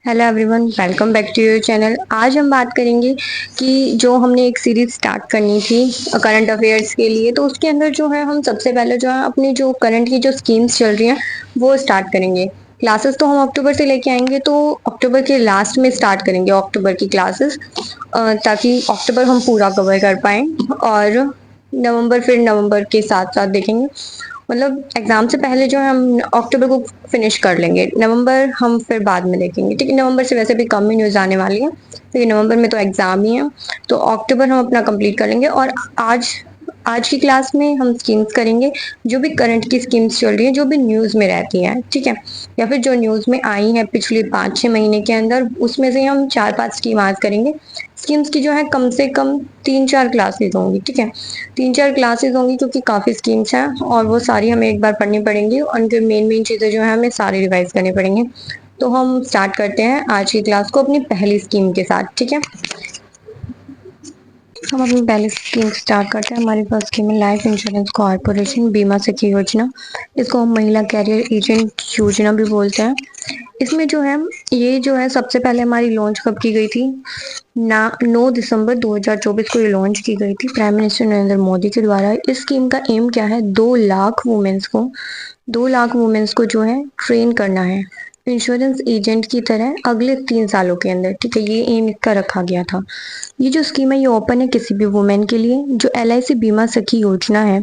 Hello everyone, welcome back to your channel. आज हम बात करेंगे कि जो हमने एक सीरीज स्टार्ट करनी थी करंट अफेयर्स के लिए, तो उसके अंदर जो है हम सबसे पहले जो है अपनी जो करंट की जो स्कीम्स चल रही हैं वो स्टार्ट करेंगे। क्लासेस तो हम अक्टूबर से लेके आएंगे, तो अक्टूबर के लास्ट में स्टार्ट करेंगे अक्टूबर की क्लासेस, ताकि अक्टूबर हम पूरा कवर कर पाएँ। और नवंबर फिर नवंबर के साथ साथ देखेंगे, मतलब एग्जाम से पहले जो है हम अक्टूबर को फिनिश कर लेंगे। नवंबर हम फिर बाद में देखेंगे, ठीक है। नवंबर से वैसे भी कम ही न्यूज़ आने वाली है, क्योंकि नवंबर में तो एग्जाम ही है। तो अक्टूबर हम अपना कंप्लीट कर लेंगे। और आज आज की क्लास में हम स्कीम्स करेंगे, जो भी करंट की स्कीम्स चल रही हैं, जो भी न्यूज़ में रहती हैं, ठीक है, या फिर जो न्यूज़ में आई हैं पिछले 5-6 महीने के अंदर, उसमें से हम 4-5 स्कीम आज करेंगे। स्कीम्स की जो है कम से कम 3-4 क्लासेस होंगी, ठीक है। 3-4 क्लासेस होंगी, क्योंकि काफ़ी स्कीम्स हैं और वो सारी हमें एक बार पढ़नी पड़ेंगी। उनके मेन मेन चीज़ें जो है हमें सारी रिवाइज करनी पड़ेंगी। तो हम स्टार्ट करते हैं आज की क्लास को अपनी पहली स्कीम के साथ, ठीक है। हम अपनी पहली स्कीम स्टार्ट करते हैं। हमारी फर्स्ट स्कीम है लाइफ इंश्योरेंस कॉर्पोरेशन बीमा सखी योजना। इसको हम महिला कैरियर एजेंट योजना भी बोलते हैं। इसमें जो है, ये जो है सबसे पहले हमारी लॉन्च कब की गई थी ना, 9 दिसंबर 2024 को ये लॉन्च की गई थी प्राइम मिनिस्टर नरेंद्र मोदी के द्वारा। इस स्कीम का एम क्या है, 2 लाख वुमेन्स को जो है ट्रेन करना है इंश्योरेंस एजेंट की तरह अगले 3 सालों के अंदर, ठीक है। ये एम इसका रखा गया था। ये जो स्कीम है ये ओपन है किसी भी वुमेन के लिए। जो LIC बीमा सखी योजना है,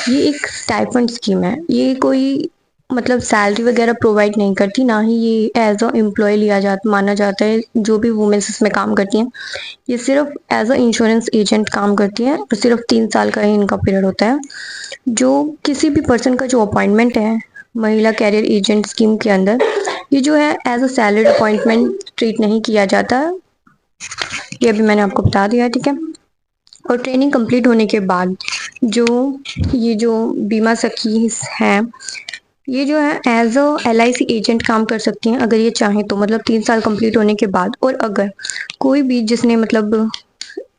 ये एक स्टाइपेंड स्कीम है। ये कोई मतलब सैलरी वगैरह प्रोवाइड नहीं करती, ना ही ये एज अ एम्प्लॉय माना जाता है। जो भी वुमेन्स इसमें काम करती हैं, ये सिर्फ एज अ इंश्योरेंस एजेंट काम करती हैं, और सिर्फ 3 साल का ही इनका पीरियड होता है। जो किसी भी पर्सन का जो अपॉइंटमेंट है महिला कैरियर एजेंट स्कीम के अंदर, ये जो है as a salaried appointment treat नहीं किया जाता। ये अभी मैंने आपको बता दिया, ठीक है। और ट्रेनिंग कंप्लीट होने के बाद जो ये जो बीमा सखी हैं, ये जो है एज अ LIC एजेंट काम कर सकती हैं अगर ये चाहें तो, मतलब 3 साल कंप्लीट होने के बाद। और अगर कोई भी जिसने मतलब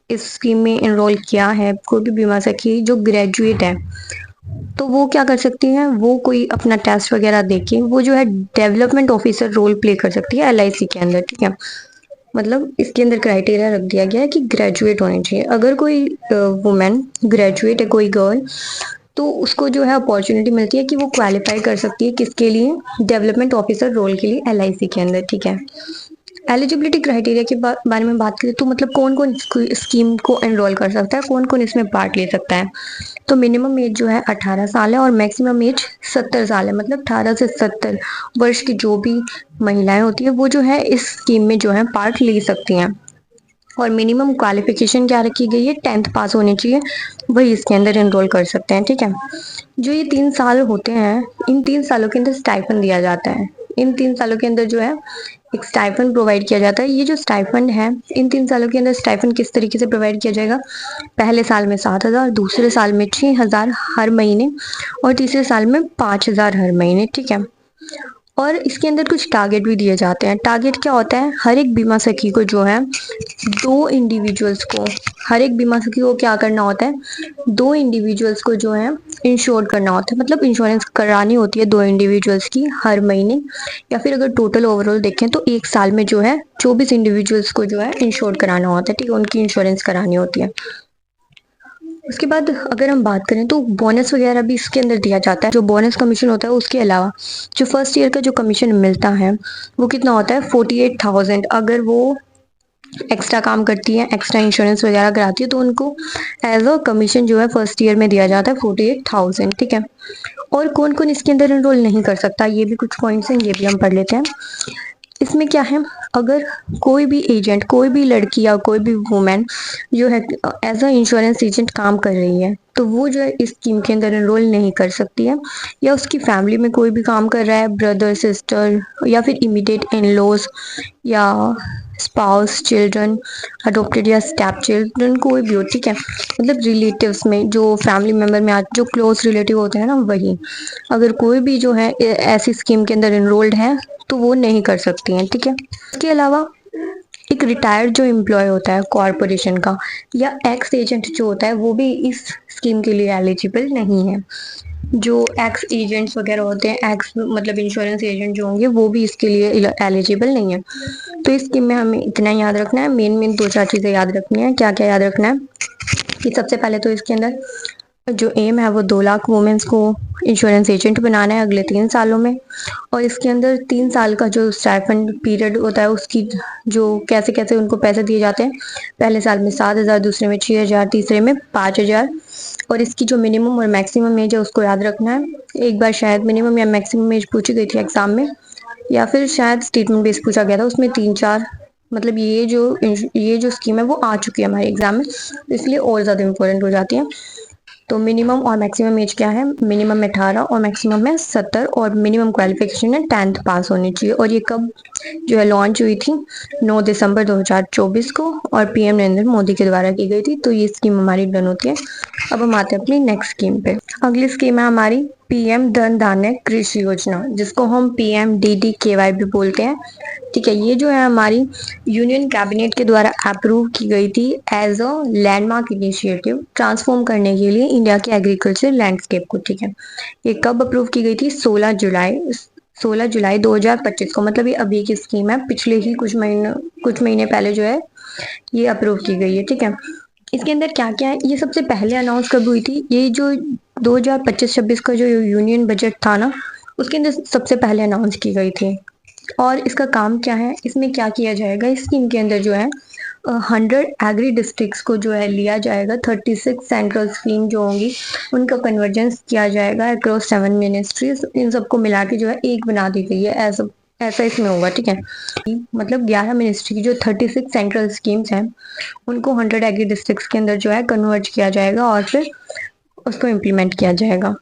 इस स्कीम में एनरोल किया है, कोई भी बीमा सखी जो ग्रेजुएट है, तो वो क्या कर सकती है, वो कोई अपना टेस्ट वगैरह देके वो जो है डेवलपमेंट ऑफिसर रोल प्ले कर सकती है LIC के अंदर, ठीक है। मतलब इसके अंदर क्राइटेरिया रख दिया गया है कि ग्रेजुएट होनी चाहिए। अगर कोई वुमेन ग्रेजुएट है, कोई गर्ल, तो उसको जो है अपॉर्चुनिटी मिलती है कि वो क्वालिफाई कर सकती है किसके लिए, डेवलपमेंट ऑफिसर रोल के लिए LIC के अंदर, ठीक है। एलिजिबिलिटी क्राइटेरिया के बारे में बात करें तो मतलब कौन कौन स्कीम को एनरोल कर सकता है, कौन कौन इसमें पार्ट ले सकता है। तो मिनिमम एज जो है 18 साल है और मैक्सिमम एज 70 साल है। मतलब 18 से 70 वर्ष की जो भी महिलाएं होती है वो जो है इस स्कीम में जो है पार्ट ले सकती हैं। और मिनिमम क्वालिफिकेशन क्या रखी गई है, 10th पास होनी चाहिए, वही इसके अंदर एनरोल कर सकते हैं, ठीक है। जो ये 3 साल होते हैं, इन 3 सालों के अंदर स्टाइपेंड दिया जाता है। इन 3 सालों के अंदर जो है एक स्टाइपेंड प्रोवाइड किया जाता है। ये जो स्टाइपेंड है, इन 3 सालों के अंदर स्टाइपेंड किस तरीके से प्रोवाइड किया जाएगा, पहले साल में 7,000, दूसरे साल में 6,000 हर महीने, और तीसरे साल में 5,000 हर महीने, ठीक है। और इसके अंदर कुछ टारगेट भी दिए जाते हैं। टारगेट क्या होता है, हर एक बीमा सखी को जो है दो इंडिविजुअल्स को हर एक बीमा सखी को क्या करना होता है, 2 इंडिविजुअल्स को जो है इंश्योर करना होता है। मतलब इंश्योरेंस करानी होती है 2 इंडिविजुअल्स की हर महीने, या फिर अगर टोटल ओवरऑल देखें तो एक साल में जो है 24 इंडिविजुअल्स को जो है इंश्योर कराना होता है, ठीक है, उनकी इंश्योरेंस करानी होती है। उसके बाद अगर हम बात करें तो बोनस वगैरह भी इसके अंदर दिया जाता है। जो बोनस कमीशन होता है उसके अलावा जो फर्स्ट ईयर का जो कमीशन मिलता है वो कितना होता है, 48,000। अगर वो एक्स्ट्रा काम करती है, एक्स्ट्रा इंश्योरेंस वगैरह कराती है, तो उनको एज अ कमीशन जो है फर्स्ट ईयर में दिया जाता है 48,000, ठीक है। और कौन कौन इसके अंदर एनरोल नहीं कर सकता, ये भी कुछ पॉइंट्स हैं, ये भी हम पढ़ लेते हैं। इसमें क्या है, अगर कोई भी एजेंट, कोई भी लड़की या कोई भी वुमेन जो है एज अ इंश्योरेंस एजेंट काम कर रही है, तो वो जो है इस स्कीम के अंदर एनरोल नहीं कर सकती है। या उसकी फैमिली में कोई भी काम कर रहा है, ब्रदर सिस्टर, या फिर इमीडिएट इन लॉज, या स्पाउस, चिल्ड्रन, अडोप्टेड या स्टेप चिल्ड्रन, कोई भी हो, ठीक है। मतलब रिलेटिव्स में जो फैमिली मेम्बर में आज जो क्लोज रिलेटिव होते हैं ना, वही अगर कोई भी जो है ऐसी स्कीम के अंदर एनरोल्ड है तो वो नहीं कर सकती हैं, ठीक है। इसके अलावा एक रिटायर्ड जो एम्प्लॉय होता है कॉरपोरेशन का, या एक्स एजेंट जो होता है, वो भी इस स्कीम के लिए एलिजिबल नहीं है। जो एक्स एजेंट्स वगैरह होते हैं, एक्स मतलब इंश्योरेंस एजेंट जो होंगे वो भी इसके लिए एलिजिबल नहीं है। तो इस स्कीम में हमें इतना याद रखना है, मेन दो चार चीज़ें याद रखनी है। क्या क्या याद रखना है कि सबसे पहले तो इसके अंदर जो एम है वो 2 लाख वुमेन्स को इंश्योरेंस एजेंट बनाना है अगले 3 सालों में। और इसके अंदर 3 साल का जो स्टाइपेंड पीरियड होता है उसकी जो कैसे कैसे उनको पैसे दिए जाते हैं, पहले साल में 7,000, दूसरे में 6,000, तीसरे में 5,000। और इसकी जो मिनिमम और मैक्सिमम एज है उसको याद रखना है। एक बार शायद मिनिमम या मैक्सिमम एज पूछी गई थी एग्जाम में, या फिर शायद स्टेटमेंट बेस पूछा गया था, उसमें 3-4 मतलब ये जो स्कीम है वो आ चुकी है हमारे एग्जाम में, इसलिए और ज़्यादा इंपॉर्टेंट हो जाती है। तो मिनिमम और मैक्सिमम एज क्या है, मिनिमम में 18 और मैक्सिमम में 70, और मिनिमम क्वालिफिकेशन है 10th पास होनी चाहिए। और ये कब जो है लॉन्च हुई थी, 9 दिसंबर 2024 को, और पीएम नरेंद्र मोदी के द्वारा की गई थी। तो ये स्कीम हमारी डन होती है। अब हम आते हैं अपनी नेक्स्ट स्कीम पे। अगली स्कीम है हमारी पीएम धन धान्य कृषि योजना, जिसको हम PMDDKY भी बोलते हैं। ठीक है, ये जो है हमारी यूनियन कैबिनेट के द्वारा अप्रूव की गई थी as a landmark initiative transform करने के लिए इंडिया के एग्रीकल्चर लैंडस्केप को। ठीक है, ये कब अप्रूव की गई थी, 16 जुलाई 2025 को, मतलब ये अभी की स्कीम है, पिछले ही कुछ महीने पहले जो है ये अप्रूव की गई है। ठीक है, इसके अंदर क्या क्या है, ये सबसे पहले अनाउंस कब हुई थी, ये जो 2025-26 का जो यूनियन बजट था ना, उसके अंदर सबसे पहले अनाउंस की गई थी। और इसका काम क्या है, इसमें क्या किया जाएगा, इस स्कीम के अंदर जो है 100 एग्री डिस्ट्रिक्ट्स को जो है लिया जाएगा, 36 सेंट्रल स्कीम जो होंगी उनका कन्वर्जेंस किया जाएगा अक्रॉस 7 मिनिस्ट्रीज, इन सबको मिला के जो है एक बना दी गई है, ऐसा इसमें होगा। ठीक है, मतलब 11 मिनिस्ट्री की जो 36 सेंट्रल स्कीम्स हैं उनको 100 एग्री डिस्ट्रिक्ट्स के अंदर जो है कन्वर्ट किया जाएगा और फिर उसको इम्प्लीमेंट किया जाएगा।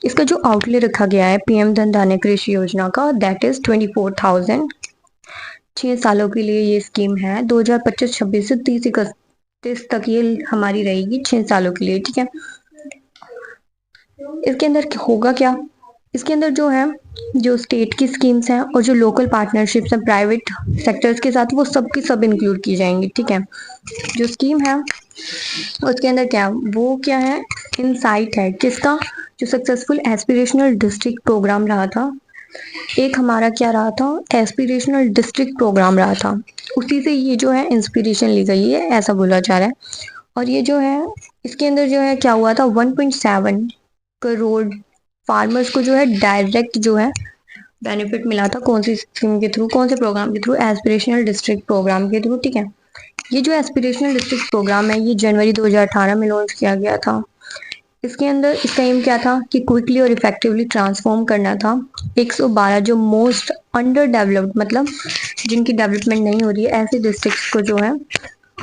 इसका जो आउटले रखा गया है पीएम धन धान्य कृषि योजना का, दैट इज 24,000। 6 सालों के लिए ये स्कीम है, 2025-26 से 30 तक ये हमारी रहेगी, 6 सालों के लिए। ठीक है, इसके अंदर होगा क्या, इसके अंदर जो है जो स्टेट की स्कीम्स हैं और जो लोकल पार्टनरशिप्स हैं प्राइवेट सेक्टर्स के साथ, वो सब की सब इंक्लूड की जाएंगी। ठीक है, जो स्कीम है उसके अंदर क्या है, इनसाइट है किसका, जो सक्सेसफुल एस्पिरेशनल डिस्ट्रिक्ट प्रोग्राम रहा था, एक हमारा क्या रहा था, एस्पिरेशनल डिस्ट्रिक्ट प्रोग्राम रहा था, उसी से ये जो है इंस्पिरेशन ली गई है, ऐसा बोला जा रहा है। और ये जो है इसके अंदर जो है क्या हुआ था, 1.7 करोड़ फार्मर्स को जो है डायरेक्ट जो है बेनिफिट मिला था, कौन सी स्कीम के थ्रू, कौन से प्रोग्राम के थ्रू, एस्पिरेशनल डिस्ट्रिक्ट प्रोग्राम के थ्रू। ठीक है, ये जो एस्पिरेशनल डिस्ट्रिक्ट प्रोग्राम है ये जनवरी 2018 में लॉन्च किया गया था। इसके अंदर इसका एम क्या था कि क्विकली और इफेक्टिवली ट्रांसफॉर्म करना था 112 जो मोस्ट अंडर डेवलप्ड, मतलब जिनकी डेवलपमेंट नहीं हो रही है, ऐसे डिस्ट्रिक्ट्स को जो है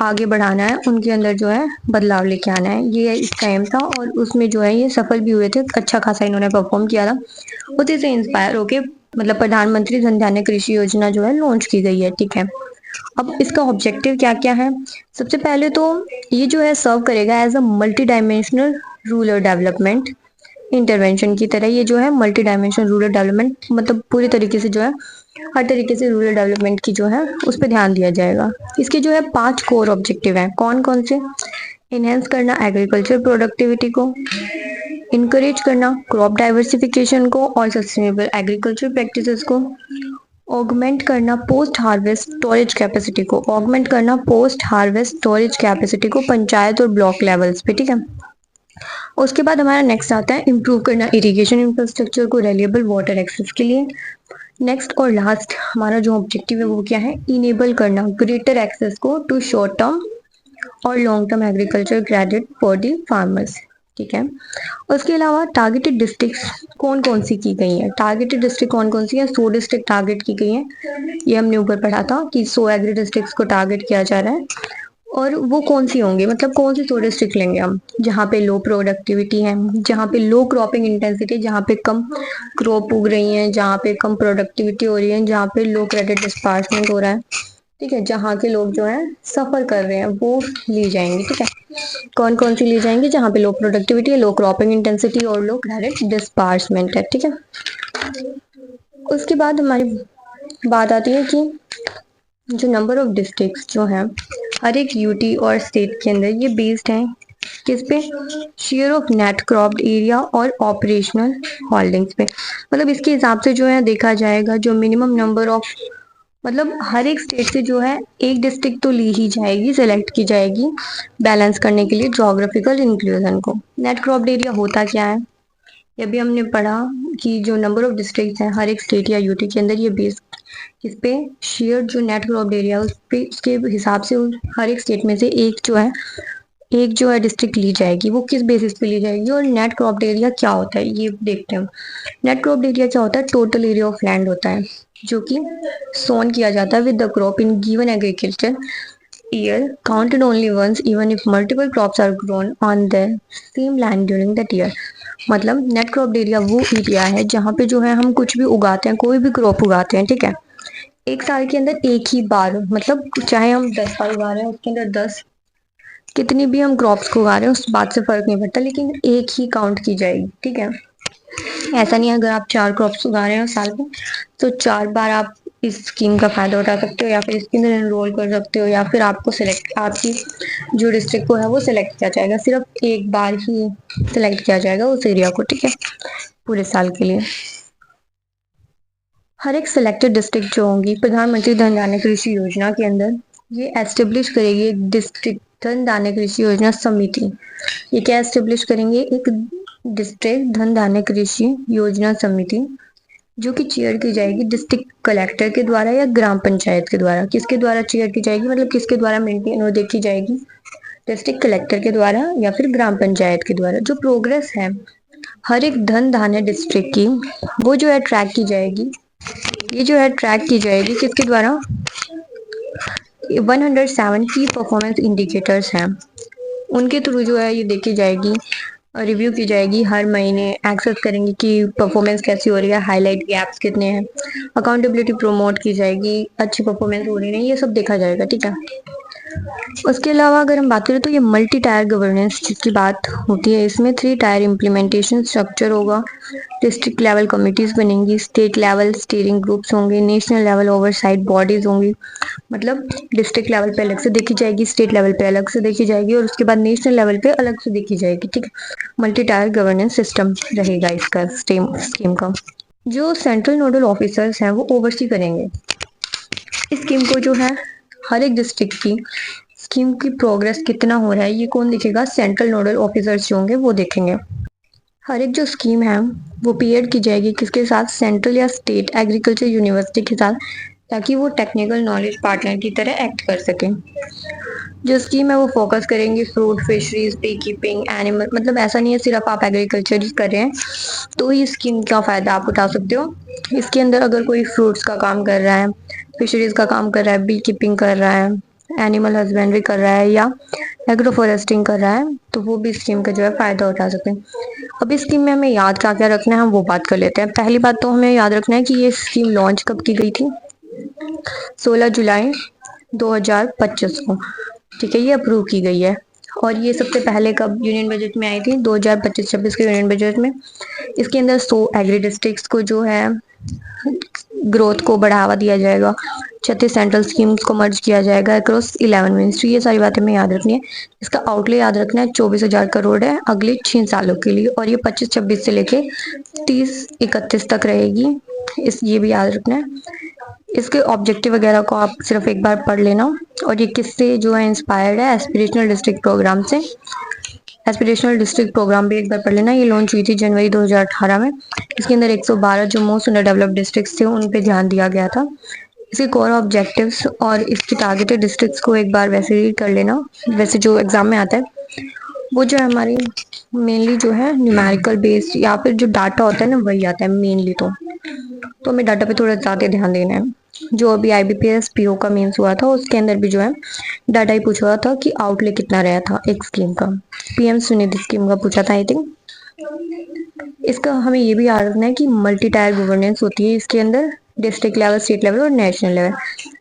आगे बढ़ाना है, उनके अंदर जो है बदलाव लेके आना है, ये इसका एम था। और उसमें जो है ये सफल भी हुए थे, अच्छा खासा इन्होंने परफॉर्म किया था, उसी से इंस्पायर होके मतलब प्रधानमंत्री धन धान्य कृषि योजना जो है लॉन्च की गई है। ठीक है, अब इसका ऑब्जेक्टिव क्या क्या है, सबसे पहले तो ये जो है सर्व करेगा as a multi dimensional rural development intervention की तरह, ये जो है मल्टी डायमेंशनल रूरल डेवलपमेंट मतलब पूरी तरीके से जो है हर तरीके से रूरल डेवलपमेंट की जो है उस पर ध्यान दिया जाएगा। इसके जो है 5 कोर ऑब्जेक्टिव हैं, कौन कौन से, इनहेंस करना एग्रीकल्चर प्रोडक्टिविटी को, इनकरेज करना क्रॉप डाइवर्सिफिकेशन को और सस्टेनेबल एग्रीकल्चर प्रैक्टिसेस को, ऑगमेंट करना पोस्ट हार्वेस्ट स्टोरेज कैपेसिटी को, ऑगमेंट करना पोस्ट हार्वेस्ट स्टोरेज कैपेसिटी को पंचायत और ब्लॉक लेवल्स पे। ठीक है, उसके बाद हमारा नेक्स्ट आता है इम्प्रूव करना इरिगेशन इंफ्रास्ट्रक्चर को रिलायबल वाटर एक्सेस के लिए। नेक्स्ट और लास्ट हमारा जो ऑब्जेक्टिव है वो क्या है, इनेबल करना ग्रेटर एक्सेस को टू शॉर्ट टर्म और long term agriculture credit for the farmers. ठीक है, उसके अलावा टारगेटेड डिस्ट्रिक्ट्स कौन कौन सी की गई है, टारगेटेड डिस्ट्रिक्ट कौन कौन सी है, 100 डिस्ट्रिक्ट टारगेट की गई है, ये हमने ऊपर पढ़ा था कि 100 एग्री डिस्ट्रिक्ट्स को टारगेट किया जा रहा है। और वो कौन सी होंगी, मतलब कौन सी 100 डिस्ट्रिक्ट लेंगे हम, जहाँ पे लो प्रोडक्टिविटी है, जहाँ पे लो क्रॉपिंग इंटेंसिटी, जहाँ पे कम क्रॉप उग रही है, जहाँ पे कम प्रोडक्टिविटी हो रही है, जहाँ पे लो क्रेडिट डिस्पार्समेंट हो रहा है। ठीक है, जहाँ के लोग जो है सफर कर रहे हैं वो ली जाएंगी। ठीक है, कौन कौन सी ली जाएंगी, जहाँ पे लो प्रोडक्टिविटी है, लो क्रॉपिंग इंटेंसिटी और लो क्रेडिट डिस्पार्समेंट है। ठीक है, उसके बाद हमारी बात आती है कि जो नंबर ऑफ डिस्ट्रिक्ट्स जो हैं हर एक यूटी और स्टेट के अंदर ये बेस्ड हैं किस पे? Share of net cropped area और ऑपरेशनल होल्डिंग्स पे। मतलब इसके हिसाब से जो है देखा जाएगा, जो मिनिमम नंबर ऑफ, मतलब हर एक स्टेट से जो है एक डिस्ट्रिक्ट तो ली ही जाएगी, सेलेक्ट की जाएगी बैलेंस करने के लिए ज्योग्राफिकल इंक्लूजन को। नेट क्रॉप्ड एरिया होता क्या है? ये भी हमने पढ़ा कि जो नंबर ऑफ डिस्ट्रिक्ट है हर एक स्टेट या यूटी के अंदर, ये बेस इस पे शेयर जो नेट क्रॉप्ड एरिया उस पे उसके हिसाब से हर एक स्टेट में से एक जो है डिस्ट्रिक्ट ली जाएगी। वो किस बेसिस पे ली जाएगी? और नेट क्रॉप्ड एरिया क्या होता है ये देखते हैं हम। नेट क्रॉप्ड एरिया क्या होता है? टोटल एरिया ऑफ लैंड होता है जो कि सोन किया जाता है with the crop in given agriculture year, counted only once even if multiple crops are grown on the same land during that year. मतलब नेट क्रॉप्ड एरिया वो एरिया है जहाँ पे जो है हम कुछ भी उगाते हैं, कोई भी क्रॉप उगाते हैं, ठीक है, एक साल के अंदर एक ही बार, मतलब चाहे हम 10 साल उगा रहे हैं उसके अंदर 10, कितनी भी हम क्रॉप्स को उगा रहे हैं उस बात से फर्क नहीं पड़ता, लेकिन एक ही काउंट की जाएगी, ठीक है। ऐसा नहीं है अगर आप 4 क्रॉप्स उगा रहे हो साल में तो 4 बार आप इस स्कीम का फायदा उठा सकते हो, या फिर इसके अंदर एनरोल कर सकते हो, या फिर आपको सिलेक्ट, आपकी जो डिस्ट्रिक्ट को है वो सिलेक्ट किया जाएगा, सिर्फ एक बार ही सिलेक्ट किया जाएगा उस एरिया को, ठीक है, पूरे साल के लिए। हर एक सिलेक्टेड डिस्ट्रिक्ट जो होंगी प्रधानमंत्री धन धान्य कृषि योजना के अंदर ये एस्टेब्लिश करेगी एक डिस्ट्रिक्ट धन धान्य कृषि योजना समिति। ये क्या एस्टेब्लिश करेंगे? एक डिस्ट्रिक्ट धन धान्य कृषि योजना समिति जो कि चेयर की जाएगी डिस्ट्रिक्ट कलेक्टर के द्वारा या ग्राम पंचायत के द्वारा। किसके द्वारा चेयर की जाएगी? मतलब किसके द्वारा मेंटेन और देखी जाएगी? डिस्ट्रिक्ट कलेक्टर के द्वारा या फिर ग्राम पंचायत के द्वारा। जो प्रोग्रेस है हर एक धन धान्य डिस्ट्रिक्ट की वो जो है ट्रैक की जाएगी। ये जो है ट्रैक की जाएगी किसके द्वारा? 107 की परफॉर्मेंस इंडिकेटर्स हैं उनके थ्रू जो है ये देखी जाएगी, रिव्यू की जाएगी, हर महीने एक्सेस करेंगे कि परफॉर्मेंस कैसी हो रही है, हाईलाइट गैप्स कितने हैं, अकाउंटेबिलिटी प्रमोट की जाएगी, अच्छी परफॉर्मेंस हो रही है, ये सब देखा जाएगा, ठीक है। उसके अलावा अगर हम बात करें तो ये मल्टी टायर गवर्नेंस जिसकी बात होती है, इसमें 3 टायर इम्प्लीमेंटेशन स्ट्रक्चर होगा, डिस्ट्रिक्ट लेवल कमिटीज बनेंगी, स्टेट लेवल स्टीयरिंग ग्रुप्स होंगे, नेशनल लेवल ओवरसाइट बॉडीज होंगी। मतलब डिस्ट्रिक्ट लेवल पे अलग से देखी जाएगी, स्टेट लेवल पे अलग से देखी जाएगी और उसके बाद नेशनल लेवल पे अलग से देखी जाएगी, ठीक है। मल्टी टायर गवर्नेंस सिस्टम रहेगा इसका स्कीम का। जो सेंट्रल नोडल ऑफिसर्स हैं वो ओवरसी करेंगे इस स्कीम को, जो है हर एक डिस्ट्रिक्ट की स्कीम की प्रोग्रेस कितना हो रहा है ये कौन देखेगा? सेंट्रल नोडल ऑफिसर्स जो होंगे वो देखेंगे। हर एक जो स्कीम है वो पीएड की जाएगी किसके साथ? सेंट्रल या स्टेट एग्रीकल्चर यूनिवर्सिटी के साथ, ताकि वो टेक्निकल नॉलेज पार्टनर की तरह एक्ट कर सके। जो स्कीम है वो फोकस करेंगे fruit, fisheries, bee keeping, animal, मतलब ऐसा नहीं है सिर्फ आप एग्रीकल्चर ही कर रहे हैं तो ही स्कीम का फायदा आप उठा सकते हो। इसके अंदर अगर कोई फ्रूट्स का काम कर रहा है, फिशरीज का काम कर रहा है, बी कीपिंग कर रहा है, एनिमल हस्बेंड्री कर रहा है या एग्रो फॉरेस्टिंग कर रहा है तो वो भी स्कीम का जो है फायदा उठा सकते हैं। अब इस स्कीम में हमें याद क्या क्या रखना है हम वो बात कर लेते हैं। पहली बात तो हमें याद रखना है कि ये स्कीम लॉन्च कब की गई थी? 16 जुलाई 2025 को, ठीक है, ये अप्रूव की गई है। और ये सबसे पहले कब यूनियन बजट में आई थी? 2025-26 के यूनियन बजट में। इसके अंदर 100 एग्री डिस्ट्रिक्ट्स को जो है ग्रोथ को बढ़ावा दिया जाएगा, 36 सेंट्रल स्कीम्स को मर्ज किया जाएगा अक्रॉस 11 मिनिस्ट्री। ये सारी बातें हमें याद रखनी है। इसका आउटले याद रखना है 24,000 करोड़ है अगले 6 सालों के लिए, और ये 25-26 से लेके 30-31 तक रहेगी, ये भी याद रखना है। इसके ऑब्जेक्टिव वगैरह को आप सिर्फ एक बार पढ़ लेना। और ये किससे जो है इंस्पायर्ड है? एस्पिरेशनल डिस्ट्रिक्ट प्रोग्राम से। एस्पिरेशनल डिस्ट्रिक्ट प्रोग्राम भी एक बार पढ़ लेना। ये लॉन्च हुई थी जनवरी 2018 में। इसके अंदर 112 जो मोस्ट अंडर डेवलप्ड डिस्ट्रिक्ट थे उन पे ध्यान दिया गया था। इसके कोर ऑब्जेक्टिव्स और इसकी टारगेटेड डिस्ट्रिक्ट्स को एक बार वैसे रीड कर लेना, वैसे जो एग्जाम में आता है वो जो है हमारी मेनली जो है न्यूमेरिकल बेस्ड या फिर जो डाटा होता है ना वही आता है मेनली। तो हमें डाटा पे थोड़ा ज़्यादा ध्यान देना है। जो अभी IBPS PO का मेंस हुआ था उसके अंदर भी जो है डाटा ही पूछा हुआ था कि आउटले कितना रहा था एक स्कीम का। PM स्वनिधि स्कीम का पूछा था आई थिंक। इसका हमें ये भी याद रखना है कि मल्टी टायर गवर्नेंस होती है इसके अंदर, डिस्ट्रिक्ट लेवल, स्टेट लेवल और नेशनल लेवल।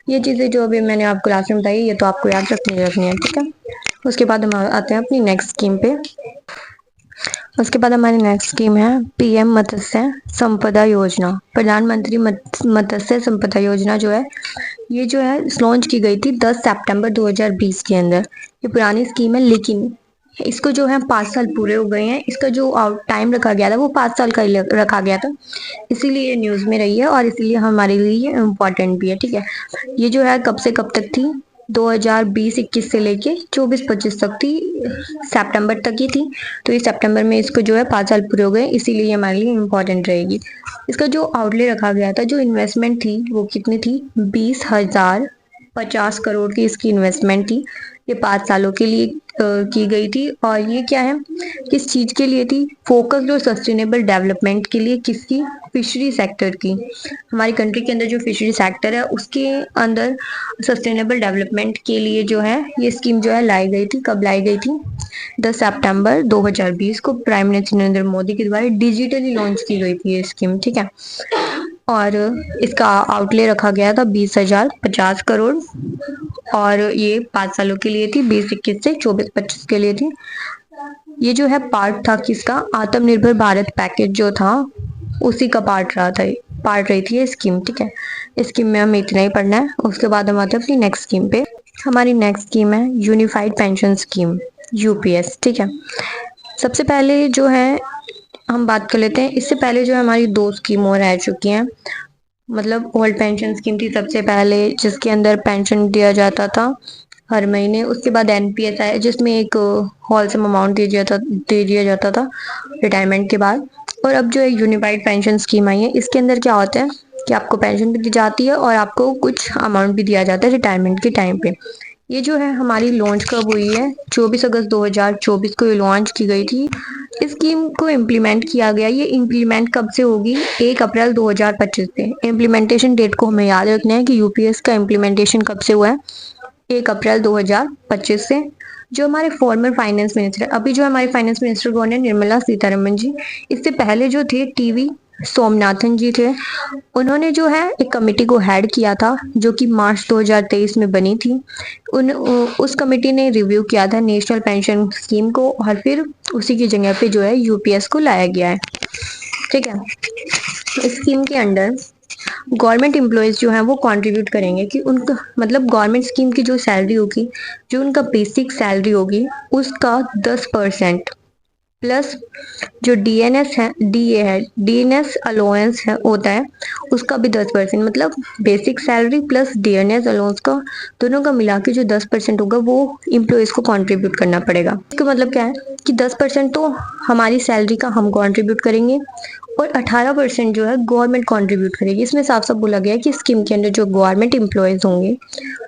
ये चीज़ें जो अभी मैंने आपको क्लास में बताई ये तो आपको याद रखनी है, ठीक है। उसके बाद हम आते हैं अपनी नेक्स्ट स्कीम पे। उसके बाद हमारी नेक्स्ट स्कीम है PM मत्स्य संपदा योजना। प्रधानमंत्री मत्स्य संपदा योजना जो है ये जो है लॉन्च की गई थी 10 सितंबर 2020 के अंदर। ये पुरानी स्कीम है लेकिन इसको जो है 5 साल पूरे हो गए हैं, इसका जो टाइम रखा गया था वो 5 साल का ही रखा गया था, इसीलिए ये न्यूज़ में रही है और इसीलिए हमारे लिए इम्पोर्टेंट भी है। ठीक है, ये जो है कब से कब तक थी, 2020-21 से लेके 24-25 तक थी, सितंबर तक ही थी। तो इस सितंबर में इसको जो है 5 साल पूरे हो गए, इसीलिए ये हमारे लिए इम्पोर्टेंट रहेगी। इसका जो आउटले रखा गया था, जो इन्वेस्टमेंट थी वो कितनी थी, 20,050 करोड़ की इसकी इन्वेस्टमेंट थी। ये 5 सालों के लिए की गई थी और ये क्या है, किस चीज़ के लिए थी, फोकस्ड और सस्टेनेबल डेवलपमेंट के लिए, किसकी, फिशरी सेक्टर की। हमारी कंट्री के अंदर जो फिशरी सेक्टर है उसके अंदर सस्टेनेबल डेवलपमेंट के लिए जो है ये स्कीम जो है लाई गई थी। कब लाई गई थी, 10 सितंबर 2020 को प्राइम मिनिस्टर नरेंद्र मोदी के द्वारा डिजिटली लॉन्च की गई थी ये स्कीम। ठीक है, और इसका आउटले रखा गया था 20,050 करोड़ और ये 5 सालों के लिए थी, 2021 से 24-25 के लिए थी। ये जो है पार्ट था किसका, आत्मनिर्भर भारत पैकेज जो था उसी का पार्ट रहा था, पार्ट रही थी ये स्कीम। ठीक है, इस स्कीम में हमें इतना ही पढ़ना है, उसके बाद हम आते हैं अपनी नेक्स्ट स्कीम पे। हमारी नेक्स्ट स्कीम है यूनिफाइड पेंशन स्कीम, यूपीएस। ठीक है, सबसे पहले जो है हम बात कर लेते हैं, इससे पहले जो है हमारी 2 स्कीम और रह चुकी हैं। मतलब ओल्ड पेंशन स्कीम थी सबसे पहले, जिसके अंदर पेंशन दिया जाता था हर महीने। उसके बाद एनपीएस आया, जिसमें एक होलसम अमाउंट दे दिया जाता था रिटायरमेंट के बाद। और अब जो है यूनिफाइड पेंशन स्कीम आई है, इसके अंदर क्या होता है कि आपको पेंशन भी दी जाती है और आपको कुछ अमाउंट भी दिया जाता है रिटायरमेंट के टाइम पे। ये जो है हमारी लॉन्च कब हुई है, 24 अगस्त 2024 को ये लॉन्च की गई थी। इस स्कीम को इम्प्लीमेंट किया गया, ये इम्प्लीमेंट कब से होगी, 1 अप्रैल 2025 से। इम्प्लीमेंटेशन डेट को हमें याद रखना है कि यूपीएस का इम्प्लीमेंटेशन कब से हुआ है, 1 अप्रैल 2025 से। जो हमारे फॉर्मर फाइनेंस मिनिस्टर, अभी जो हमारे फाइनेंस मिनिस्टर कौन है, निर्मला सीतारमन जी। इससे पहले जो थे टीवी सोमनाथन जी थे, उन्होंने जो है एक कमेटी को हेड किया था जो कि मार्च 2023 में बनी थी। उस कमेटी ने रिव्यू किया था नेशनल पेंशन स्कीम को और फिर उसी की जगह पे जो है यूपीएस को लाया गया है। ठीक है, इस स्कीम के अंडर गवर्नमेंट एम्प्लॉयज़ जो हैं वो कंट्रीब्यूट करेंगे कि उनका मतलब गवर्नमेंट स्कीम की जो सैलरी होगी, जो उनका बेसिक सैलरी होगी उसका 10% प्लस जो डीएनएस है, डीए है, डीएनएस अलाउंस है होता है, उसका भी 10%, मतलब basic salary plus DNS allowance का दोनों का मिला के जो 10% होगा वो इम्प्लॉयज़ को कंट्रीब्यूट करना पड़ेगा। इसका मतलब क्या है कि 10% तो हमारी सैलरी का हम कंट्रीब्यूट करेंगे और 18% जो है गवर्नमेंट कंट्रीब्यूट करेगी। इसमें साफ साफ बोला गया है कि स्कीम के अंदर जो गवर्नमेंट एम्प्लॉयज़ होंगे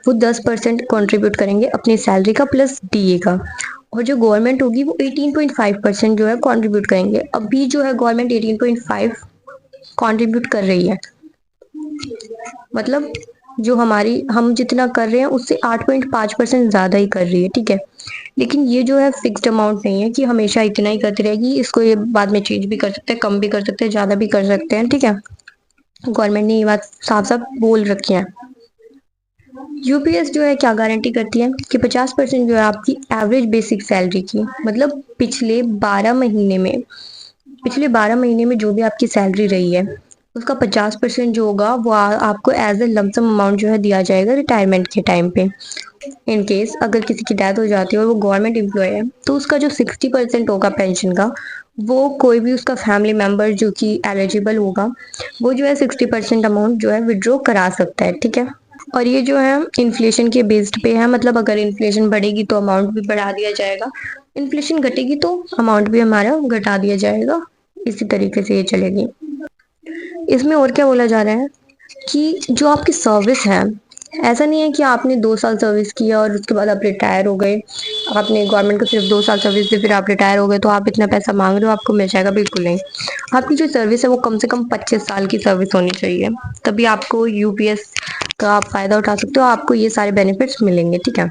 वो 10% कंट्रीब्यूट करेंगे अपनी सैलरी का प्लस डीए का, और जो गवर्नमेंट होगी वो 18.5% जो है कंट्रीब्यूट करेंगे। अभी जो है गवर्नमेंट 18.5 कंट्रीब्यूट कर रही है, मतलब जो हम जितना कर रहे हैं उससे 8.5% ज़्यादा ही कर रही है। ठीक है, लेकिन ये जो है फिक्स्ड अमाउंट नहीं है कि हमेशा इतना ही करती रहेगी, इसको ये बाद में चेंज भी कर सकते हैं, कम भी कर सकते हैं, ज़्यादा भी कर सकते हैं। ठीक है, गवर्नमेंट ने ये बात साफ साफ बोल रखी है। यूपीएस जो है क्या गारंटी करती है कि 50% जो है आपकी एवरेज बेसिक सैलरी की, मतलब पिछले 12 महीने में जो भी आपकी सैलरी रही है उसका 50% जो होगा वो आपको एज ए लमसम अमाउंट जो है दिया जाएगा रिटायरमेंट के टाइम पे। इन केस अगर किसी की डेथ हो जाती है और वो गवर्नमेंट एम्प्लॉय है तो उसका जो 60% होगा पेंशन का, वो कोई भी उसका फैमिली मेंबर जो कि एलिजिबल होगा वो जो है 60% अमाउंट जो है विड्रॉ करा सकता है। ठीक है, और ये जो है इन्फ्लेशन के बेस्ड पे है, मतलब अगर इन्फ्लेशन बढ़ेगी तो अमाउंट भी बढ़ा दिया जाएगा, इन्फ्लेशन घटेगी तो अमाउंट भी हमारा घटा दिया जाएगा, इसी तरीके से ये चलेगी। इसमें और क्या बोला जा रहा है कि जो आपकी सर्विस है, ऐसा नहीं है कि आपने 2 साल सर्विस किया और उसके बाद आप रिटायर हो गए, आपने गवर्नमेंट को सिर्फ 2 साल सर्विस दी फिर आप रिटायर हो गए तो आप इतना पैसा मांग रहे हो आपको मिल जाएगा, बिल्कुल नहीं। आपकी जो सर्विस है वो कम से कम 25 साल की सर्विस होनी चाहिए, तभी आपको यूपीएस का आप फायदा उठा सकते हो, आपको ये सारे बेनिफिट्स मिलेंगे। ठीक है,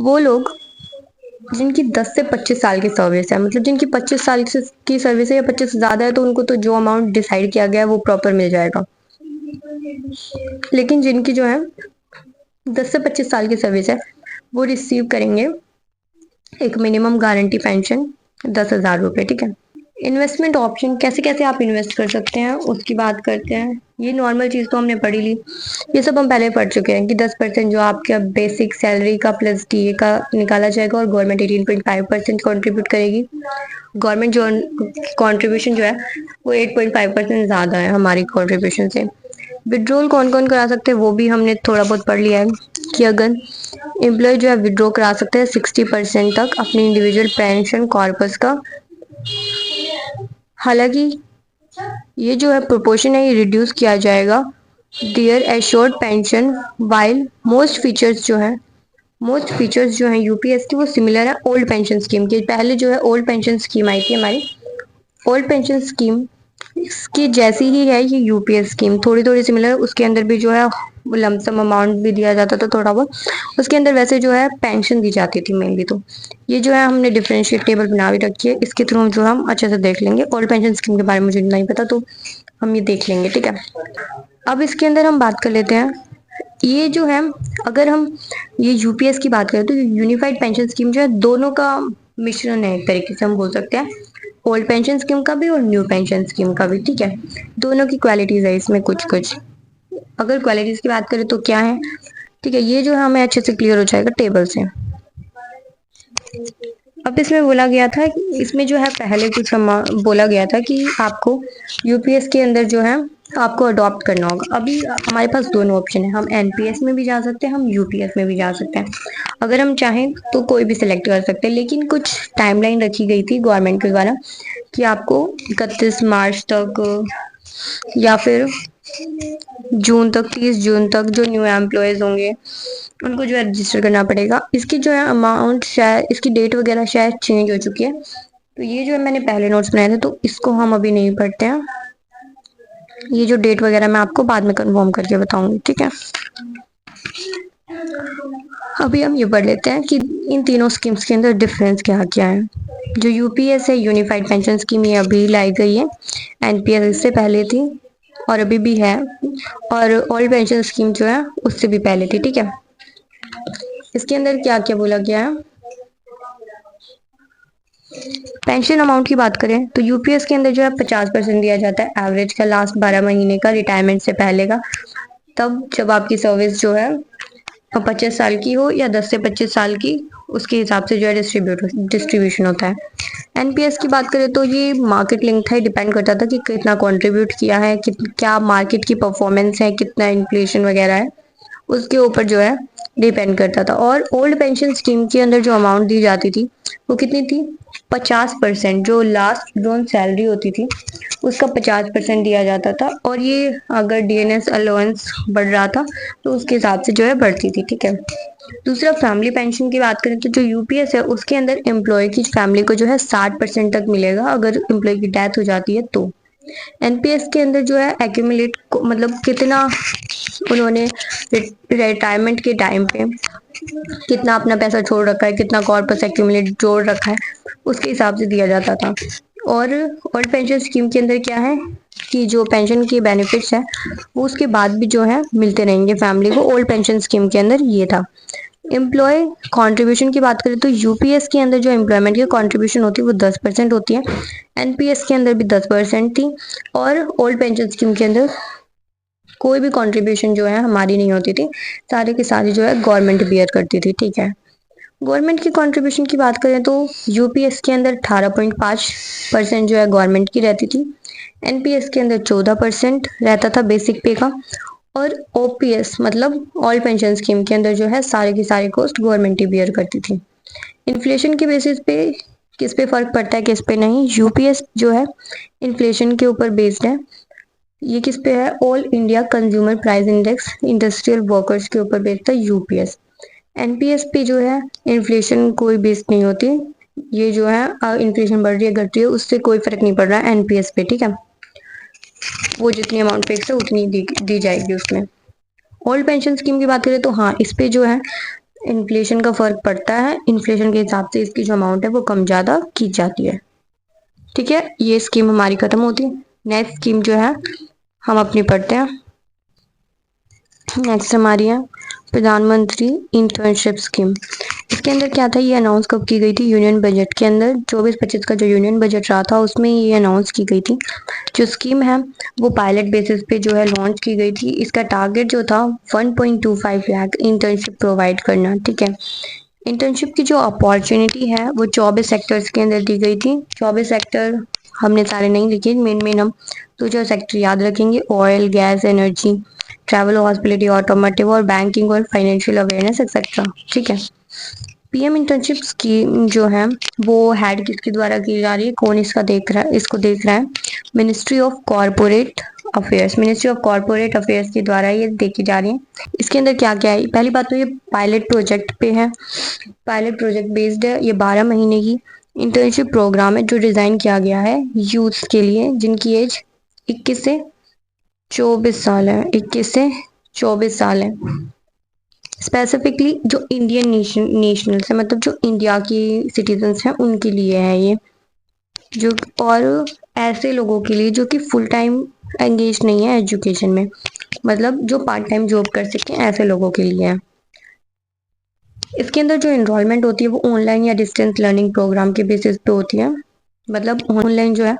वो लोग जिनकी 10 से 25 साल की सर्विस है, मतलब जिनकी 25 साल की सर्विस है या 25 से ज़्यादा है, तो उनको तो जो अमाउंट डिसाइड किया गया है वो प्रॉपर मिल जाएगा। लेकिन जिनकी जो है 10 से 25 साल की सर्विस है वो रिसीव करेंगे एक मिनिमम गारंटी पेंशन 10,000 रुपये। ठीक है, इन्वेस्टमेंट ऑप्शन कैसे कैसे आप इन्वेस्ट कर सकते हैं उसकी बात करते हैं। ये नॉर्मल चीज तो हमने पढ़ी ली, ये सब हम पहले पढ़ चुके हैं कि 10% जो आपका बेसिक सैलरी का प्लस डीए का निकाला जाएगा और गवर्नमेंट 18.5% कॉन्ट्रीब्यूट करेगी। गवर्नमेंट जो कंट्रीब्यूशन जो है वो 8.5% ज्यादा है हमारी कंट्रीब्यूशन से। विड्रॉल कौन कौन करा सकते हैं वो भी हमने थोड़ा बहुत पढ़ लिया है कि अगर एम्प्लॉय जो है विड्रॉ करा सकते हैं 60% तक अपनी इंडिविजुअल पेंशन कॉर्पस का। हालांकि ये जो है प्रोपोर्शन है ये रिड्यूस किया जाएगा dear assured pension while most features जो है यूपीएस की वो सिमिलर है ओल्ड पेंशन स्कीम के। पहले जो है ओल्ड पेंशन स्कीम आई थी हमारी, ओल्ड पेंशन स्कीम इसकी जैसी ही है ये यूपीएस स्कीम, थोड़ी थोड़ी सिमिलर है। उसके अंदर भी जो है लमसम अमाउंट भी दिया जाता था थोड़ा बहुत, उसके अंदर वैसे जो है पेंशन दी जाती थी मेनली। तो ये जो है हमने डिफरेंशिएट टेबल बना भी रखी है, इसके थ्रू जो हम अच्छे से देख लेंगे। ओल्ड पेंशन स्कीम के बारे में मुझे नहीं पता तो हम ये देख लेंगे, ठीक है। अब इसके अंदर हम बात कर लेते हैं, ये जो है अगर हम ये यूपीएस की बात करें तो यूनिफाइड पेंशन स्कीम जो है दोनों का मिश्रण है, एक तरीके से हम बोल सकते हैं, ओल्ड पेंशन स्कीम का भी और न्यू पेंशन स्कीम का भी, ठीक है। दोनों की क्वालिटीज है इसमें कुछ कुछ। अगर क्वालिटीज की बात करें तो क्या है, ठीक है, ये जो है हमें अच्छे से क्लियर हो जाएगा टेबल से। अब इसमें बोला गया था, इसमें जो है पहले कुछ बोला गया था कि आपको यूपीएस के अंदर जो है आपको अडॉप्ट करना होगा। अभी हमारे पास दोनों ऑप्शन है, हम एनपीएस में भी जा सकते हैं, हम यूपीएस में भी जा सकते हैं। अगर हम चाहें तो कोई भी सिलेक्ट कर सकते हैं, लेकिन कुछ टाइमलाइन रखी गई थी गवर्नमेंट के द्वारा कि आपको 31 मार्च तक या फिर जून तक, 30 जून तक जो न्यू एम्प्लॉयज होंगे उनको जो है रजिस्टर करना पड़ेगा। इसकी जो है अमाउंट शायद, इसकी डेट वगैरह शायद चेंज हो चुकी है। तो ये जो है मैंने पहले नोट्स बनाए थे तो इसको हम अभी नहीं पढ़ते हैं, ये जो डेट वगैरह मैं आपको बाद में कंफर्म करके बताऊंगी, ठीक है। अभी हम ये पढ़ लेते हैं कि इन तीनों स्कीम्स के अंदर डिफरेंस क्या क्या है। जो यूपीएस है यूनिफाइड पेंशन स्कीम, ये अभी लाई गई है, एनपीएस इससे पहले थी और अभी भी है, और ओल्ड पेंशन स्कीम जो है उससे भी पहले थी, ठीक है। इसके अंदर क्या क्या बोला गया है, पेंशन अमाउंट की बात करें तो यूपीएस के अंदर जो है 50% दिया जाता है एवरेज का, लास्ट 12 महीने का, रिटायरमेंट से पहले का, तब जब आपकी सर्विस जो है 25 साल की हो या 10 से 25 साल की, उसके हिसाब से जो है डिस्ट्रीब्यूशन होता है। एनपीएस की बात करें तो ये मार्केट लिंक था, डिपेंड करता था कि कितना कंट्रीब्यूट किया है, क्या मार्केट की परफॉर्मेंस है, कितना इन्फ्लेशन वगैरह है, उसके ऊपर जो है डिपेंड करता था। और ओल्ड पेंशन स्कीम के अंदर जो अमाउंट दी जाती थी वो कितनी थी, 50%, जो लास्ट ड्रॉन सैलरी होती थी उसका 50% दिया जाता था, और ये अगर डीएनएस अलाउंस बढ़ रहा था तो उसके हिसाब से जो है बढ़ती थी, ठीक है। दूसरा फैमिली पेंशन की बात करें तो जो यूपीएस है उसके अंदर एम्प्लॉय की फैमिली को जो है 60% तक मिलेगा अगर एम्प्लॉय की डेथ हो जाती है तो। एनपीएस के अंदर जो है एक्यूमुलेट मतलब कितना उन्होंने रिटायरमेंट के टाइम पे कितना अपना पैसा छोड़ रखा है, कितना कॉर्पस एक्यूमुलेट जोड़ रखा है, उसके हिसाब से दिया जाता था। और ओल्ड पेंशन स्कीम के अंदर क्या है कि जो पेंशन के बेनिफिट्स है वो उसके बाद भी जो है मिलते रहेंगे फैमिली को। ओल्ड पेंशन स्कीम के अंदर ये था। एम्प्लॉय कंट्रीब्यूशन की बात करें तो यूपीएस के अंदर जो एम्प्लॉयमेंट की कंट्रीब्यूशन होती है वो 10% होती है, एनपीएस के अंदर भी 10% थी, और ओल्ड पेंशन स्कीम के अंदर कोई भी कंट्रीब्यूशन जो है हमारी नहीं होती थी, सारे के सारे जो है गवर्नमेंट बियर करती थी, ठीक है। गवर्नमेंट की कंट्रीब्यूशन की बात करें तो यूपीएस के अंदर 18.5% जो है गवर्नमेंट की रहती थी, एनपीएस के अंदर 14% रहता था बेसिक पे का, और ओपीएस मतलब ऑल पेंशन स्कीम के अंदर जो है सारे की सारी कॉस्ट गवर्नमेंट ही बियर करती थी। इन्फ्लेशन के बेसिस पे किस पे फर्क पड़ता है किस पे नहीं, यूपीएस जो है इन्फ्लेशन के ऊपर बेस्ड है। ये किस पे है, all India consumer price index industrial workers के ऊपर बेस्ड है यूपीएस। एनपीएस पे जो है इन्फ्लेशन कोई बेस्ड नहीं होती, ये जो है इन्फ्लेशन बढ़ रही है घट रही है उससे कोई फर्क नहीं पड़ रहा है एनपीएस पे, ठीक है। वो जितनी अमाउंट फिक्स है उतनी दी जाएगी उसमें। ओल्ड पेंशन स्कीम की बात करें तो हाँ, इस पे जो है इन्फ्लेशन का फर्क पड़ता है, इन्फ्लेशन के हिसाब से इसकी जो अमाउंट है वो कम ज्यादा की जाती है, ठीक है। ये स्कीम हमारी खत्म होती है। नेक्स्ट स्कीम जो है हम अपनी पढ़ते हैं। नेक्स्ट हमारी है प्रधानमंत्री इंटर्नशिप स्कीम। इसके अंदर क्या था, ये अनाउंस कब की गई थी, यूनियन बजट के अंदर 24-25 का जो यूनियन बजट रहा था उसमें ये अनाउंस की गई थी। जो स्कीम है वो पायलट बेसिस पे जो है लॉन्च की गई थी। इसका टारगेट जो था 1.25 लाख इंटर्नशिप प्रोवाइड करना, ठीक है। इंटर्नशिप की जो अपॉर्चुनिटी है वो 24 सेक्टर्स के अंदर दी गई थी। 24 सेक्टर हमने सारे नहीं लिखे, मेन मेन हम तो जो सेक्टर याद रखेंगे, oil, gas, energy, travel, hospitality, automotive और बैंकिंग और फाइनेंशियल अवेयरनेस एक्सेट्रा, ठीक है। पीएम इंटर्नशिप स्कीम जो है वो हेड किसके द्वारा की जा रही है, कौन इसका देख रहा है, इसको देख रहा है ministry of corporate affairs. Ministry of corporate affairs के द्वारा ये देखी जा रही है। इसके अंदर क्या क्या है, पहली बात तो ये पायलट प्रोजेक्ट पे है, पायलट प्रोजेक्ट बेस्ड है। ये 12 महीने की इंटर्नशिप प्रोग्राम है जो डिजाइन किया गया है यूथ के लिए जिनकी एज 21 से 24 साल है, 21 से 24 साल है। स्पेसिफिकली जो इंडियन नेशनल्स है, मतलब जो इंडिया की सिटीजन्स हैं उनके लिए है ये, जो और ऐसे लोगों के लिए जो कि फुल टाइम एंगेज नहीं है एजुकेशन में, मतलब जो पार्ट टाइम जॉब कर सकते हैं ऐसे लोगों के लिए है। इसके अंदर जो एनरोलमेंट होती है वो ऑनलाइन या डिस्टेंस लर्निंग प्रोग्राम के बेसिस पे होती है, मतलब ऑनलाइन जो है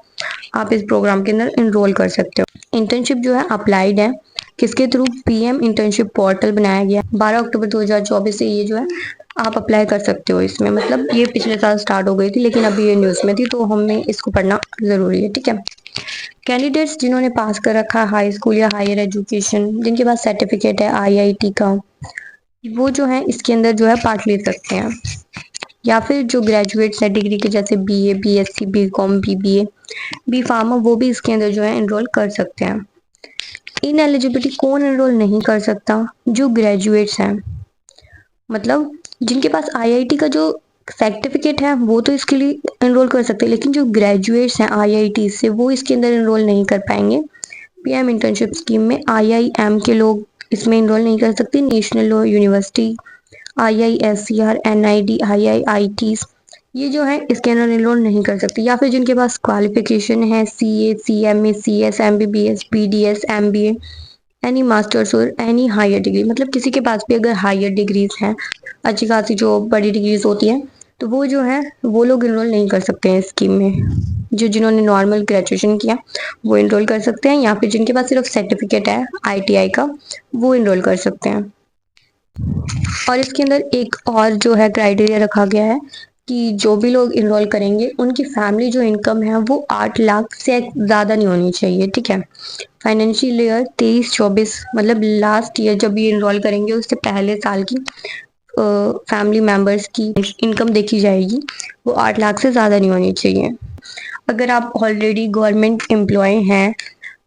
आप इस प्रोग्राम के अंदर एनरोल कर सकते हो। इंटर्नशिप जो है अप्लाइड है किसके थ्रू, पीएम इंटर्नशिप पोर्टल बनाया गया 12 अक्टूबर 2024 से ये जो है आप अप्लाई कर सकते हो इसमें। मतलब ये पिछले साल स्टार्ट हो गई थी लेकिन अभी ये न्यूज़ में थी तो हमें इसको पढ़ना ज़रूरी है, ठीक है। कैंडिडेट्स जिन्होंने पास कर रखा है हाई स्कूल या हायर एजुकेशन, जिनके पास सर्टिफिकेट है आईआईटी का, वो जो है इसके अंदर जो है पार्ट ले सकते हैं। या फिर जो ग्रेजुएट्स है डिग्री के जैसे BA, BSc, BCom, BBA, B pharma, वो भी इसके अंदर जो है एनरोल कर सकते हैं। इन एलिजिबिलिटी कौन एनरोल नहीं कर सकता, जो ग्रेजुएट्स हैं, मतलब जिनके पास आईआईटी का जो सर्टिफिकेट है वो तो इसके लिए एनरोल कर सकते हैं, लेकिन जो ग्रेजुएट्स हैं आईआईटी से वो इसके अंदर एनरोल नहीं कर पाएंगे। पीएम इंटर्नशिप स्कीम में आईआईएम के लोग इसमें एनरोल नहीं कर सकते, नेशनल लॉ यूनिवर्सिटी, आईआईएससीआर, एनआईडी, आईआईआईटीज, ये जो है इसके अंदर एनरोल नहीं कर सकते। या फिर जिनके पास क्वालिफिकेशन है CA, CMA, CS, MBBS, BDS, MBA, any masters और एनी हायर डिग्री, मतलब किसी के पास भी अगर हायर डिग्रीज हैं, अच्छी खासी जो बड़ी डिग्रीज होती हैं, तो वो जो है वो लोग इनरोल नहीं कर सकते हैं स्कीम में। जो जिन्होंने नॉर्मल ग्रेजुएशन किया वो इनरोल कर सकते हैं, या फिर जिनके पास सिर्फ सर्टिफिकेट है आईटीआई का वो इनरोल कर सकते हैं। और इसके अंदर एक और जो है क्राइटेरिया रखा गया है कि जो भी लोग इनरोल करेंगे उनकी फैमिली जो इनकम है वो 8 लाख से ज़्यादा नहीं होनी चाहिए, ठीक है। फाइनेंशियल ईयर 23-24, मतलब लास्ट ईयर जब ये इनरोल करेंगे उससे पहले साल की फैमिली मेम्बर्स की इनकम देखी जाएगी, वो 8 लाख से ज़्यादा नहीं होनी चाहिए। अगर आप ऑलरेडी गवर्नमेंट एम्प्लॉय हैं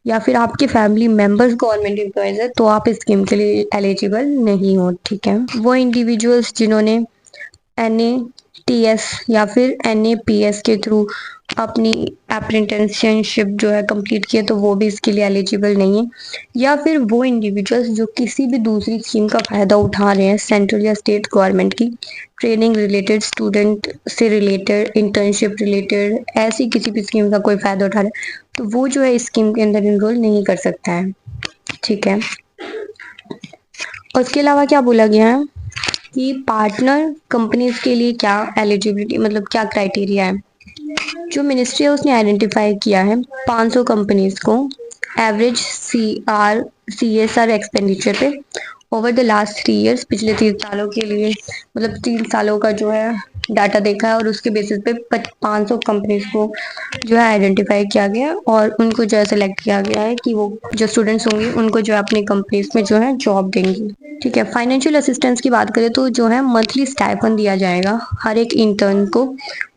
या फिर आपके फैमिली मेंबर्स गवर्नमेंट एम्प्लॉयज है तो आप इस स्कीम के लिए एलिजिबल नहीं हो, ठीक है। वो इंडिविजुअल्स जिन्होंने एनएटीएस या फिर एनएपीएस के थ्रू अपनी अप्रेंटिसशिप जो है कंप्लीट किया तो वो भी इसके लिए एलिजिबल नहीं है। या फिर वो इंडिविजुअल्स जो किसी भी दूसरी स्कीम का फ़ायदा उठा रहे हैं सेंट्रल या स्टेट गवर्नमेंट की, ट्रेनिंग रिलेटेड, स्टूडेंट से रिलेटेड, इंटर्नशिप रिलेटेड, ऐसी किसी भी स्कीम का कोई फ़ायदा उठा रहे हैं तो वो जो है इस स्कीम के अंदर इनरोल नहीं कर सकता है, ठीक है। और उसके अलावा क्या बोला गया है कि पार्टनर कंपनीज के लिए क्या एलिजिबिलिटी, मतलब क्या क्राइटेरिया है। जो मिनिस्ट्री है उसने आइडेंटिफाई किया है 500 कंपनीज को एवरेज सीएसआर एक्सपेंडिचर पे ओवर द लास्ट 3 ईयर्स, पिछले 3 सालों के लिए, मतलब 3 सालों का जो है डाटा देखा है और उसके बेसिस पे 500 कंपनीज को जो है आइडेंटिफाई किया गया और उनको जो है सेलेक्ट किया गया है कि वो जो स्टूडेंट्स होंगे उनको जो है अपनी कंपनीज में जो है जॉब देंगी, ठीक है। फाइनेंशियल असिस्टेंस की बात करें तो जो है मंथली स्टाइपेंड दिया जाएगा हर एक इंटर्न को,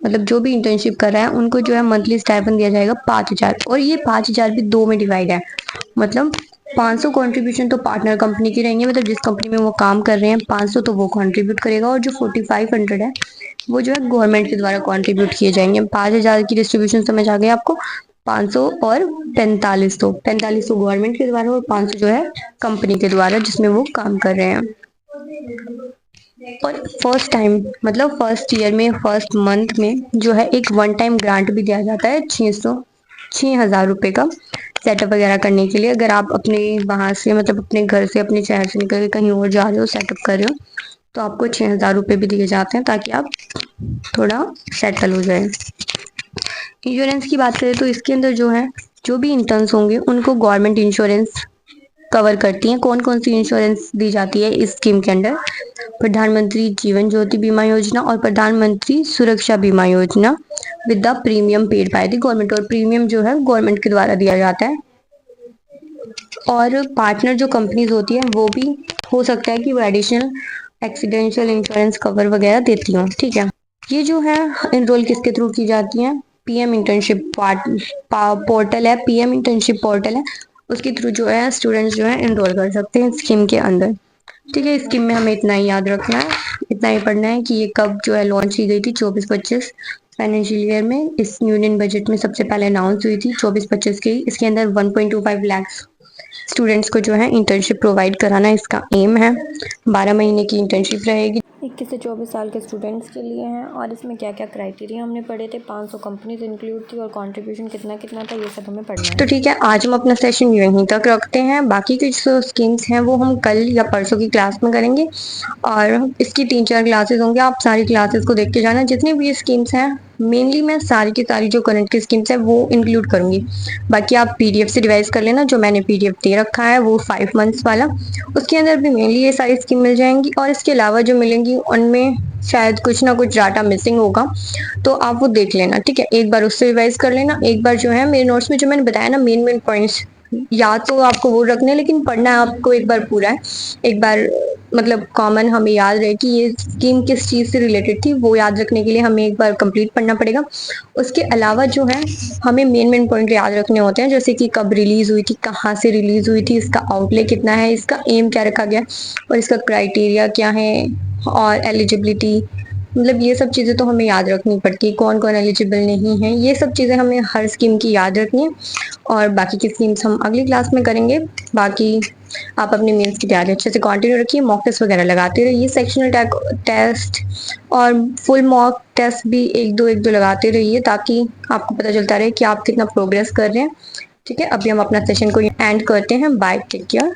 मतलब जो भी इंटर्नशिप कर रहा है उनको जो है मंथली स्टाइपेंड दिया जाएगा 5,000, और ये 5,000 भी 2 में डिवाइड है, मतलब 500 कंट्रीब्यूशन तो पार्टनर कंपनी की रहेंगे, मतलब जिस कंपनी में वो काम कर रहे हैं 500 तो वो कंट्रीब्यूट करेगा और जो 4500 है वो जो है गवर्नमेंट के द्वारा कंट्रीब्यूट किए जाएंगे। 5,000 की डिस्ट्रीब्यूशन समझ आ गई आपको, 500 और 4500 गवर्नमेंट के द्वारा और 500 जो है कंपनी के द्वारा जिसमें वो काम कर रहे हैं। और फर्स्ट टाइम, मतलब फर्स्ट ईयर में फर्स्ट मंथ में जो है एक वन टाइम ग्रांट भी दिया जाता है 6,000 रुपये का सेटअप वगैरह करने के लिए। अगर आप अपने वहाँ से, मतलब अपने घर से, अपने शहर से निकल के कहीं और जा रहे हो, सेटअप कर रहे हो, तो आपको 6,000 रुपये भी दिए जाते हैं ताकि आप थोड़ा सेटल हो जाए। इंश्योरेंस की बात करें तो इसके अंदर जो है, जो भी इंटर्न्स होंगे उनको गवर्नमेंट इंश्योरेंस कवर करती हैं। कौन कौन सी इंश्योरेंस दी जाती है इस स्कीम के अंडर? प्रधानमंत्री जीवन ज्योति बीमा योजना और प्रधानमंत्री सुरक्षा बीमा योजना with the premium paid by the government. और प्रीमियम जो है गवर्नमेंट के द्वारा दिया जाता है। और पार्टनर जो कंपनीज होती है वो भी हो सकता है कि वो एडिशनल एक्सीडेंशियल इंश्योरेंस कवर वगैरह देती हों। ठीक है, ये जो है इनरोल किसके थ्रू की जाती है? पीएम इंटर्नशिप पोर्टल है, पीएम इंटर्नशिप पोर्टल है, उसके थ्रू जो है स्टूडेंट्स जो है इनरोल कर सकते हैं स्कीम के अंदर। ठीक है, स्कीम में हमें इतना ही याद रखना है, इतना ही पढ़ना है कि ये कब जो है लॉन्च की गई थी, 24-25 फाइनेंशियल ईयर में। इस यूनियन बजट में सबसे पहले अनाउंस हुई थी 24-25 की। इसके अंदर 1.25 लाख स्टूडेंट्स को जो है इंटर्नशिप प्रोवाइड कराना इसका एम है। 12 महीने की इंटर्नशिप रहेगी। 21 से 24 साल के स्टूडेंट्स के लिए हैं। और इसमें क्या क्या क्राइटेरिया हमने पढ़े थे, 500 कंपनीज इंक्लूड थी और कंट्रीब्यूशन कितना कितना था, ये सब हमें पढ़ना है। तो ठीक है, आज हम अपना सेशन यहीं तक रखते हैं। बाकी की जो स्कीम्स हैं वो हम कल या परसों की क्लास में करेंगे और इसकी 3-4 क्लासेस होंगे। आप सारी क्लासेस को देख के जाना। जितनी भी स्कीम्स हैं मेनली मैं सारी की सारी जो करंट की स्कीम्स है वो इंक्लूड करूंगी। बाकी आप पीडीएफ से रिवाइज कर लेना, जो मैंने पीडीएफ दे रखा है वो 5 मंथ्स वाला, उसके अंदर भी मेनली ये सारी स्कीम मिल जाएंगी। और इसके अलावा जो मिलेंगी उनमें शायद कुछ ना कुछ डाटा मिसिंग होगा, तो आप वो देख लेना। ठीक है, एक बार उससे रिवाइज कर लेना। एक बार जो है मेरे नोट्स में जो मैंने बताया ना मेन मेन पॉइंट्स, याद तो आपको वो रखने, लेकिन पढ़ना है आपको एक बार पूरा है। एक बार मतलब कॉमन हमें याद रहे कि ये स्कीम किस चीज़ से रिलेटेड थी, वो याद रखने के लिए हमें एक बार कंप्लीट पढ़ना पड़ेगा। उसके अलावा जो है हमें मेन मेन पॉइंट याद रखने होते हैं, जैसे कि कब रिलीज हुई थी, कहाँ से रिलीज हुई थी, इसका आउटले कितना है, इसका एम क्या रखा गया और इसका क्राइटेरिया क्या है और एलिजिबिलिटी, मतलब ये सब चीज़ें तो हमें याद रखनी पड़ती है। कौन कौन एलिजिबल नहीं है, ये सब चीज़ें हमें हर स्कीम की याद रखनी है। और बाकी की स्कीम्स हम अगली क्लास में करेंगे। बाकी आप अपने मेंस की तैयारी अच्छे से कंटिन्यू रखिए, मॉक टेस्ट वगैरह लगाते रहिए, सेक्शनल टेस्ट और फुल मॉक टेस्ट भी एक दो लगाते रहिए, ताकि आपको पता चलता रहे कि आप कितना प्रोग्रेस कर रहे हैं। ठीक है, अभी हम अपना सेशन को एंड करते हैं। Bye, take care.